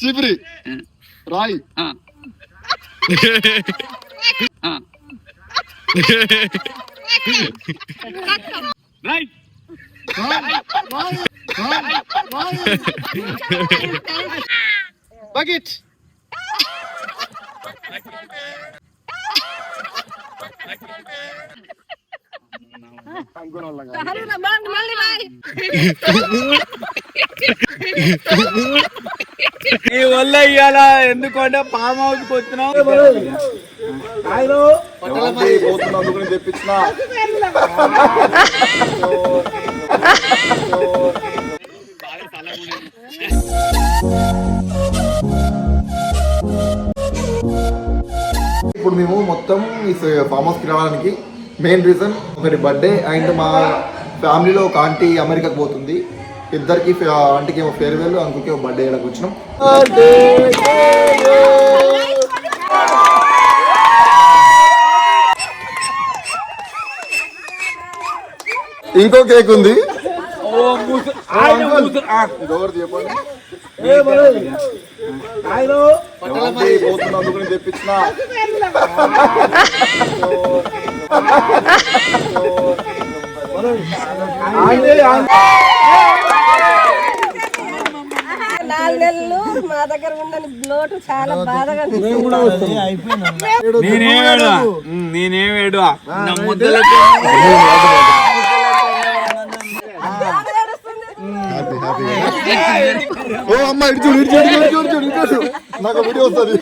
చీపురి రాయి right bucket ఈ వల్ల ఇవాళ ఎందుకంటే ఫామ్ హౌస్ కి వచ్చినాం. తెప్పించిన ఇప్పుడు మేము మొత్తం ఈ ఫామ్ హౌస్కి రావడానికి మెయిన్ రీజన్ ఒకటి బర్త్డే అండ్ మా ఫ్యామిలీలో ఒక ఆంటీ అమెరికాకి పోతుంది. ఇద్దరికి ఆంటీకి ఏమో ఫేర్వెల్, అంకుల్కి ఏమో బర్త్డే ఇలాగ వచ్చినాం. ఇంకో కేక్ ఉంది. చెప్పండి తెప్పించిన నాలుగేళ్ళు మా దగ్గర ఉండని బ్లోటు చాలా బాధగా నేనేమేడు ఓ అమ్మ ఇటు చూడు ఇటు చూడు ఇటు చూడు ఇటు చూడు నాకు వీడియో వస్తుంది.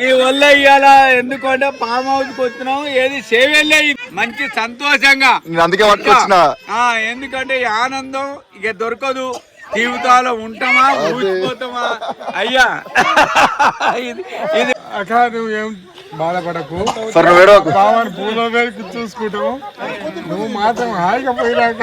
ఈ వల్ల ఇవాళ ఎందుకంటే ఫామ్ హౌస్ కి వచ్చినాం. ఏది సేవెళ్ళే మంచి సంతోషంగా అందుకే పట్టుకొచ్చిన. ఎందుకంటే ఈ ఆనందం ఇక దొరకదు. జీవితాలు ఉంటామా ఊసిపోతామా అయ్యా. ఇది అక్క నువ్వేం బాధపడకు, బావని పూలో వేసి చూసుకుంటావు. నువ్వు మాత్రం హాయిగా పోయినాక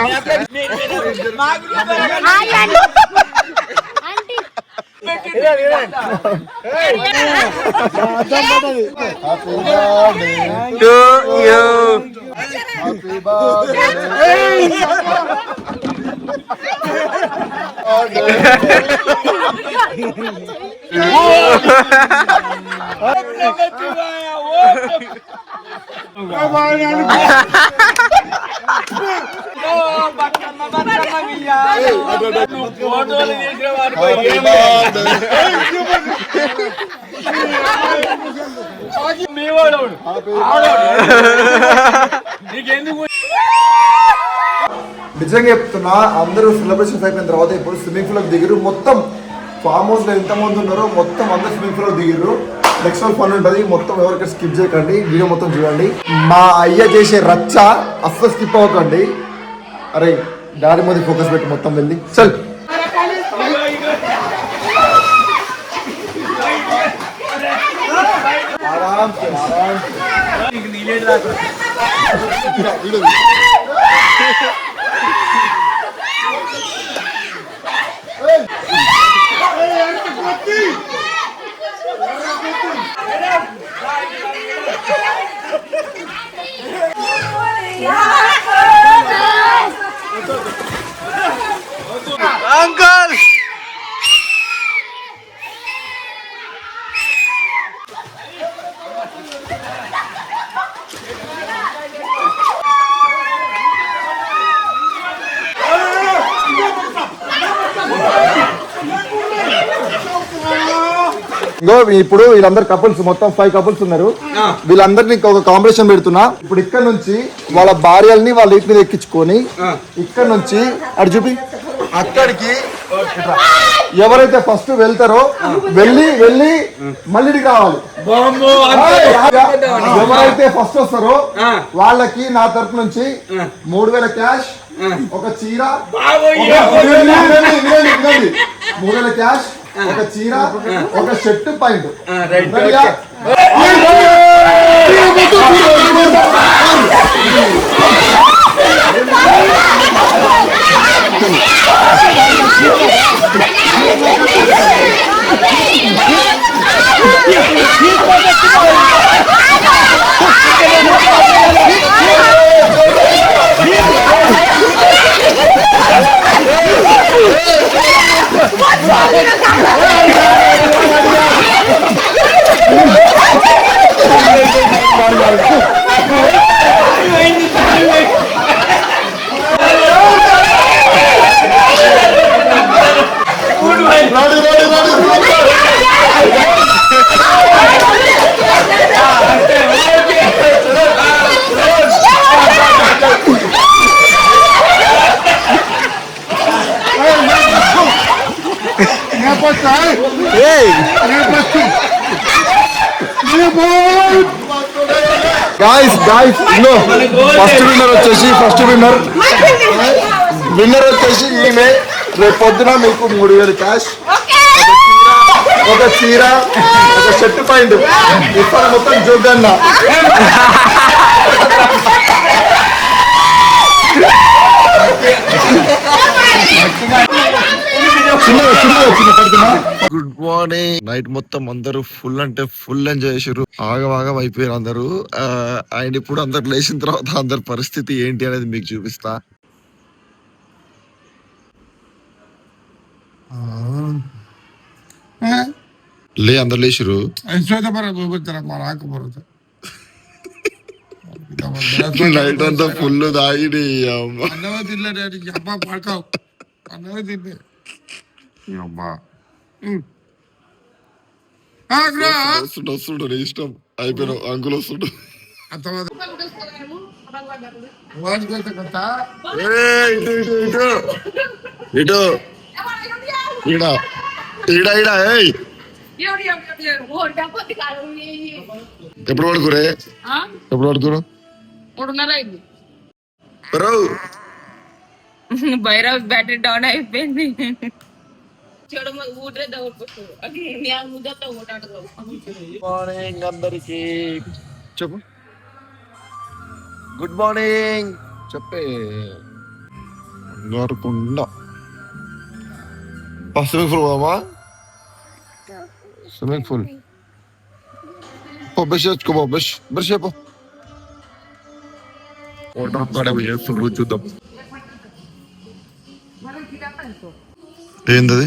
నిజంగా చెప్తున్నా, అందరూ సెలబ్రేషన్స్ అయిపోయిన తర్వాత ఇప్పుడు స్విమ్మింగ్ పూల్ దిగిరు. మొత్తం ఫామ్ హౌస్ లో ఎంతమంది ఉన్నారో మొత్తం అందరు స్విమ్మింగ్ పూల్ దిగిరు. నెక్స్ట్ వన్ ఫన్ ఉంటుంది. మొత్తం ఎవరికి స్కిప్ చేయకండి, వీడియో మొత్తం చూడండి. మా అయ్య చేసే రచ్చ అస్సలు స్కిప్ అవ్వకండి. అరే డాడీ మీద ఫోకస్ పెట్టి మొత్తం వెళ్ళి చల్. అంకల్ ఇప్పుడు వీళ్ళందరు కపుల్స్, మొత్తం 5 కపుల్స్ ఉన్నారు. వీళ్ళందరినీ ఒక కాంపిటీషన్ పెడుతున్నా. ఇప్పుడు ఇక్కడ నుంచి వాళ్ళ భార్యల్ని వాళ్ళ ఇంటి మీద ఎక్కించుకొని ఇక్కడ నుంచి అటు చూపి అక్కడికి ఎవరైతే ఫస్ట్ వెళ్తారో వెళ్ళి మళ్ళీ రావాలి. ఎవరైతే ఫస్ట్ వస్తారో వాళ్ళకి నా తరపు నుంచి 3000 క్యాష్, ఒక చీర, 3000 క్యాష్, ఒక చీర, ఒక షర్ట్, పాయింట్. గాయ్స్ ఇన్నో ఫస్ట్ విన్నర్ వచ్చేసి ఈమె. రేపు పొద్దున మీకు 3000 క్యాష్, ఒక చీర, ఒక షర్ట్ పాయింట్ ఇప్పుడు మొత్తం చూద్దన్న. Good morning. నైట్ మొత్తం అందరూ ఫుల్ అంటే ఫుల్ ఎంజాయ్ చేసారు. ఆగం అయిపోయారు అందరూ. అండ్ ఇప్పుడు అందరు లేచిన తర్వాత అందరి పరిస్థితి ఏంటి అనేది మీకు చూపిస్తా. అందరు లేచిరు. నైట్ అంతా ఫుల్ తాగిడి వస్తుండు ఇష్టం అయిపోయిన అంకుల్ వస్తుండు. ఇటు ఈడ ఈడ ఈడ ఎప్పుడు పడుకురే? ఎప్పుడు పడుకురు? 3:30 అయింది. భైరవ్ బ్యాటరీ డౌన్ అయిపోయింది. మార్నింగ్ అందరికి చెప్పు. గుడ్ మార్నింగ్ చెప్పే. గోరకుండా స్విమ్మింగ్ పూల్ పోదామా? స్విమ్మింగ్ పూల్ బ్రష్ చేసుకోబో. బ్రష్ చెప్పు. చూద్దాం ఏంటది.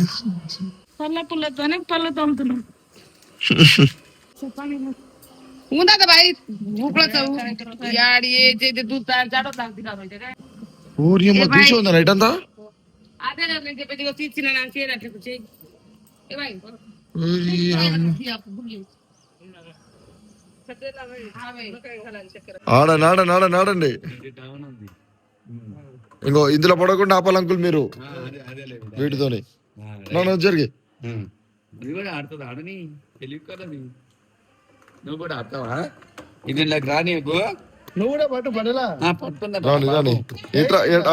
పళ్ళ పుల్లతోనే పళ్ళు తోముతున్నాం. ఉందా బాయ్ నైట్ అంతా అదే నేను చెప్పేది తీర్చిన ఆడండి. ఇంకో ఇందులో పడకుండా ఆపాలి అంకుల్ మీరు వీటితోని. జరిగి నువ్వు కూడా ఆడతావా? ఇది నాకు రాని నువ్వు కూడా పట్టు పడలా రాని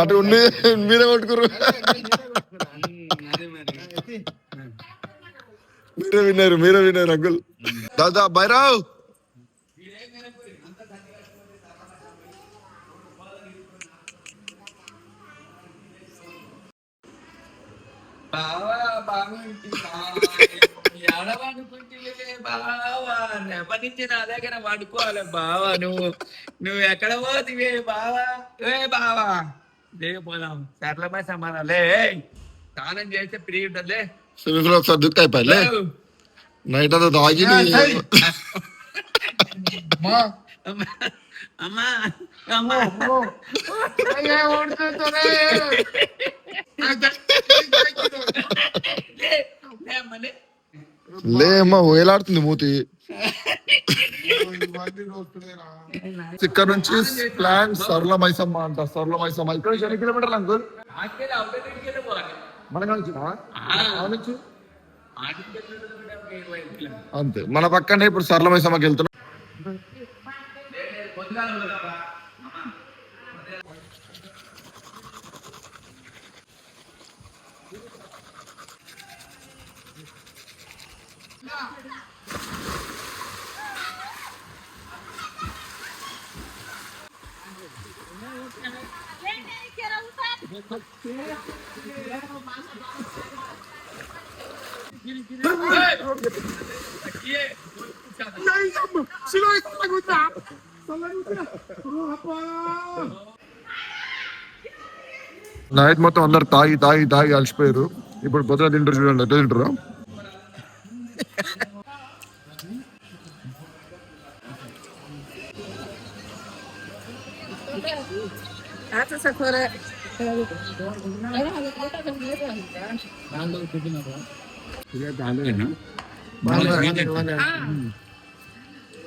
అటు ఉండి మీరే పట్టుకురు. మీరే విన్నారు అంకుల్. దాదా బైరావ్ నుంచి నా దగ్గర పడుకోవాలి బావా. నువ్వు ఎక్కడ పోతివే బావా? బావా లేకపోదాం సరళమై సమానాలే. స్నానం చేస్తే ఫ్రీ ఉంటుందిలే. ఒకసారి దుక్కు అయిపోయి నైట్ అంతా తాగి అమ్మా అమ్మా లేమ్మా వేలాడుతుంది మూతి. ఇక్కడ నుంచి ప్లాన్ సరళ మైసమ్మ అంట. సరళ మైసమ్మ ఇక్కడ నుంచి ఎన్ని కిలోమీటర్లు అంకుల్? అంతే మన పక్కనే ఇప్పుడు సరళ మైసమ్మకి వెళ్తున్నాం. నైట్ మొత్తం అందరు తాగి తాగి తాగి అలసిపోయారు. ఇప్పుడు పొద్దున తింటారు చూడండి, ఎట్లా తింటారు.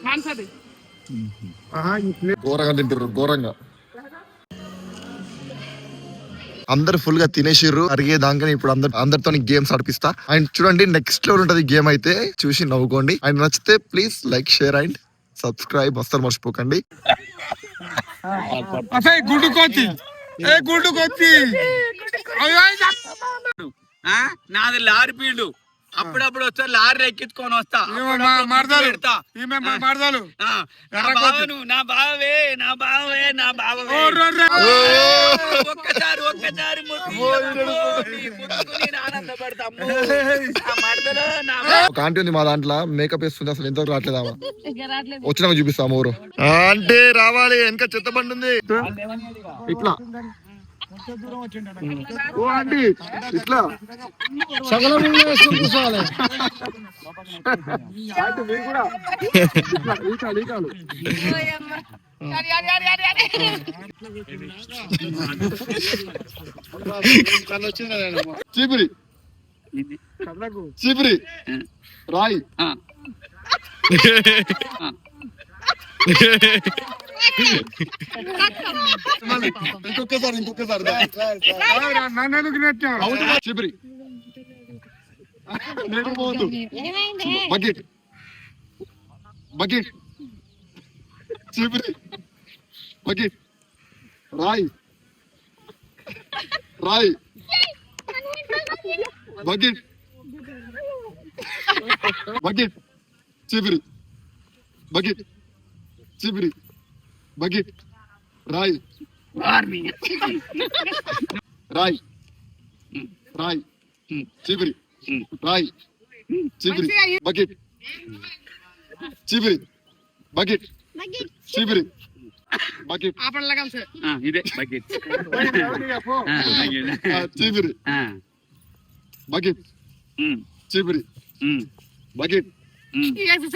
మాన్సది ఘోరంగా తింటారు, ఘోరంగా. అందరు ఫుల్ గా తినేసిర్రు. అరిగే దాకా ఇప్పుడు అందరితో గేమ్స్ ఆడిపిస్తా. అండ్ చూడండి నెక్స్ట్ లెవెల్ ఉంటది గేమ్ అయితే, చూసి నవ్వుకోండి. అండ్ నచ్చితే please like, share and subscribe అస్సలు మర్చిపోకండి. గుడ్డు కొత్తి నాది లారీ పీల్డు. అప్పుడప్పుడు వస్తా, లారీ ఎక్కించుకొని వస్తా. మాడదాలు నా బావే ఒక్కసారి ఆనందపడతా. ఒక ఆంటీ ఉంది మా దాంట్లో, మేకప్ వేస్తుంది. అసలు ఎంతవరకు రావట్లేదామా, వచ్చినాక చూపిస్తాము. ఊరు అంటే రావాలి. వెనక చెత్త బండి ఉంది ఇట్లా. ఓ ఆంటీ ఇట్లా సగలం కూర్చోవాలి. మీరు కూడా లీకాలు. చీపిరి చీపిరి రాయి. ఇంకొకసారి చీపిరి పోవద్దు. బకెట్ బకెట్ చీపిరి బకెట్ రాయి రాయి బకెట్ బకెట్ చీపిరి బకెట్ చీపిరి బకెట్ రాయి రాయి రాయి చీపిరి రాయి చీపిరి బకెట్ చీపిరి బకెట్ చీపిరి బకెట్ ఇదే బకెట్ చీపిరి బకెట్ చీపిరి బకెట్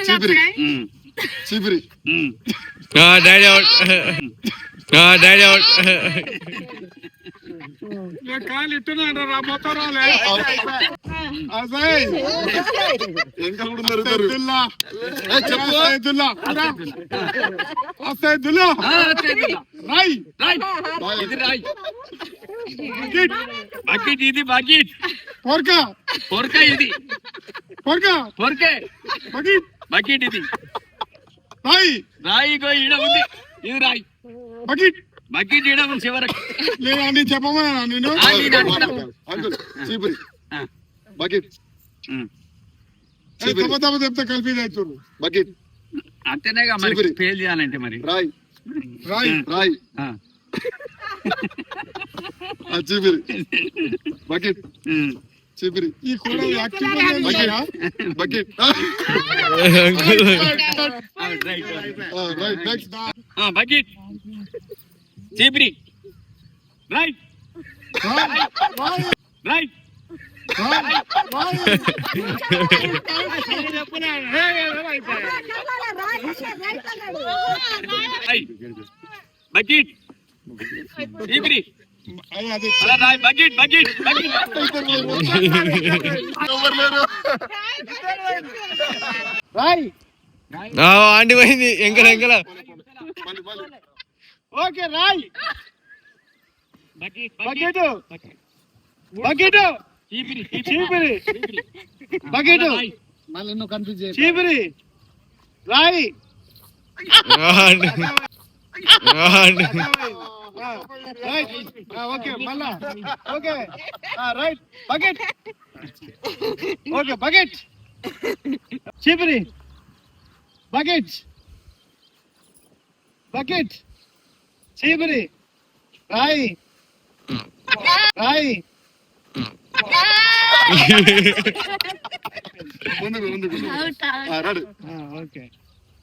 చీపిరి చీపిరి డాడీ అవుట్ డాడీ అవుట్. కాలు ఇట్టున్నాడు రా మొత్తం రాలే. రాయ్ ఇది రాయ్. బకెట్ ఇది బకెట్. పొరక ఇది పొరకే బకెట్ ఇది రాయి. ఈడ ఉంది ఇది రాయి. బకెట్ ఈడ ఉంది చివరకు. లేదండి చెప్పమా నేను. చీపిరి బకెట్ చెప్తే కలిపి అవుతారు. బకెట్ అంతేనేగా మరి ఫెయిల్ చేయాలంటే మరి. రాయి రాయి రాయి చీపిరి బకెట్ చీపిరి. ఈ కూడా బకెట్ బకెట్ చీపిరి రైట్ రైట్. బకెట్ చీపిరి బకెట్ బకెట్ బకెట్. ఆంటీ పోయింది ఎంకల. ఓకే రాయ్ బకెట్ బకెట్ చీపిరి చీపిరి బకెట్ మళ్ళీ నువ్వు కన్ఫ్యూజ్ చేయి. చీపిరి రాయి రైట్. ఓకే మళ్ళా okay right bucket. Okay bucket చీపిరి బకెట్ చీపిరి రాయి రాయి ముందుకు రెడీ ఓకే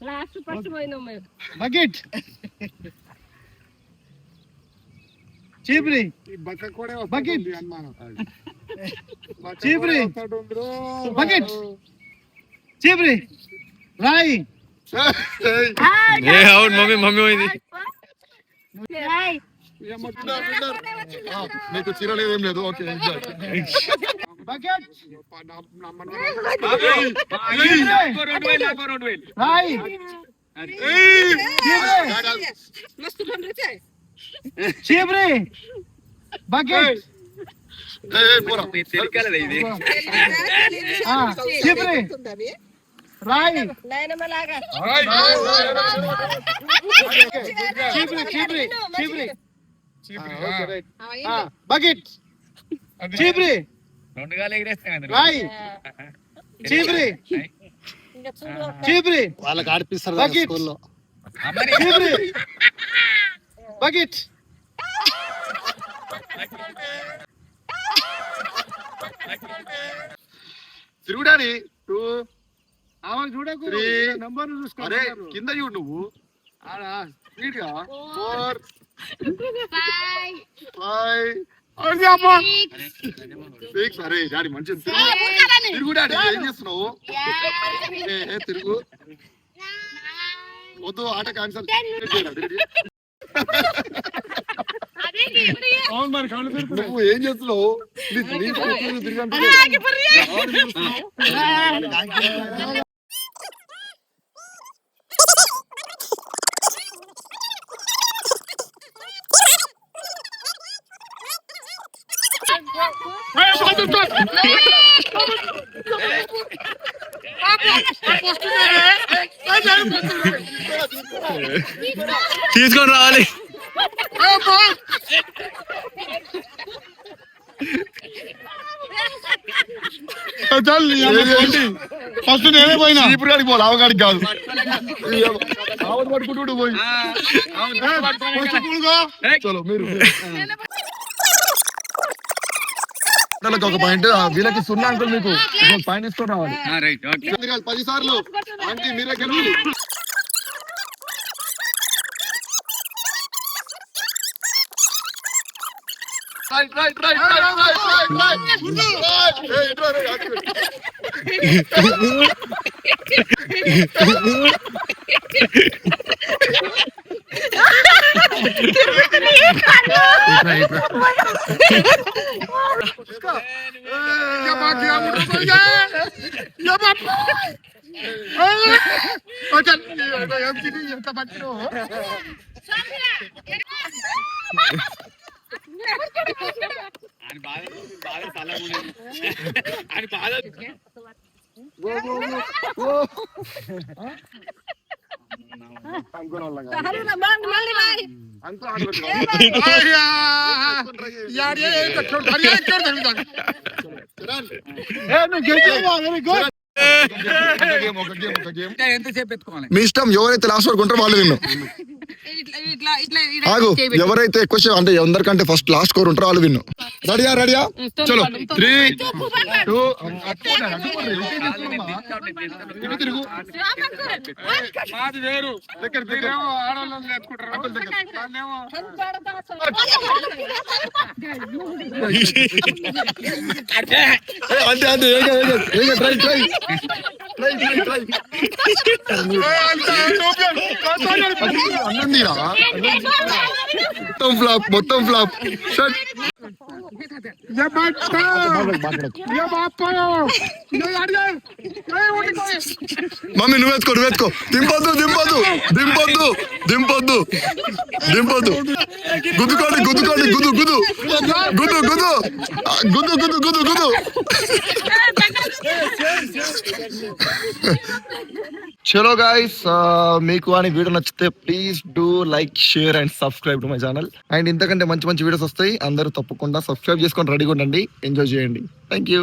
లాస్ట్ ఫస్ట్ పోయినాం మేము. బకెట్ చీపురి బకెట్ చీపురి బకెట్ చీపురి రాయి ఏ అవును మమ్మీ పోయింది. మీకు చీరలేదు ఏం లేదు. ఓకే బకెట్ రాయి రాయి మస్తు పండ్లు వచ్చాయి. చీపురి బకెట్ తెలియదు ఇది. చీపురి రాయి నాయనమ్మలాగా. చీపురి చీపురి చీపురి బకెట్ చీపురి రెండు గాలు ఎగిరేస్తాను రాయి చీపురి ఇంకా చూడు చీపురి వాళ్ళకి ఆడిపిస్తారు బకెట్ స్కూల్లో. చీపురి బకెట్ తిరుగుడాని టూ ఆమె చూడకు త్రీ. నంబర్ చూసుకో అరే కింద చూడు నువ్వు స్పీడ్ గా 4 5 6. అరే డాడీ మంచిది తిరుగు డాడీ ఏం చేస్తున్నావు? తిరుగు వద్దు ఆట క్యాన్సల్. అవును మరి కళ్ళు తిరుగుతున్నాయి. నువ్వు ఏం చేస్తున్నావు? తిరిగి తీసుకొని రావాలి. ఫస్ట్ నేనే పోయినా ఇప్పుడు కాడికి పోవాలి అవగాడికి కాదు. ఆవదు పట్టుకుంటూ పోయి చలో మీరు ఒక పాయింట్ వీళ్ళకి 0 అంకుల్ మీకు పాయింట్ తీసుకొని రావాలి. రైట్ 10 సార్లు ఆంటీ మీరే గెలవాలి. Right right right right right ఎంత పట్టిన ఎంతసేపు ఎత్తుకోవాలి? మీ ఇష్టం. ఎవరైతే లాస్ట్ వరకు ఉంటారో వాళ్ళు విన్ను. ఆగు ఎవరైతే ఎక్కువ అంటే అందరికంటే ఫస్ట్ లాస్ట్ స్కోర్ ఉంటారో వాళ్ళు విన్ను. రెడీయా రెడీయా చలో 3 2 తిరుగు మాది వేరు మీరేమో ఆడవాళ్ళని నేర్చుకుంటారు అంటే అంటే ట్రై ట్రై ట్రై అన్నందిరా మొత్తం ఫ్లాప్ మమ్మీ నువ్వు ఎత్తుకో దింపొద్దు దింపొద్దు దింపొద్దు దింపొద్దు దింపొద్దు గుద్దుకోండి గుద్దుకోండి గుద్దు గుద్దు గుద్దు గుద్దు గుద్దు గుద్దు గుద్దు గుద్దు చలో గాయ్స్ మీకు అని వీడియో నచ్చితే please do like share and subscribe to my channel. And ఇంతకంటే మంచి మంచి వీడియోస్ వస్తాయి. అందరూ తప్పకుండా సబ్స్క్రైబ్ చేసుకొని రెడీగా ఉండండి. ఎంజాయ్ చేయండి. Thank you.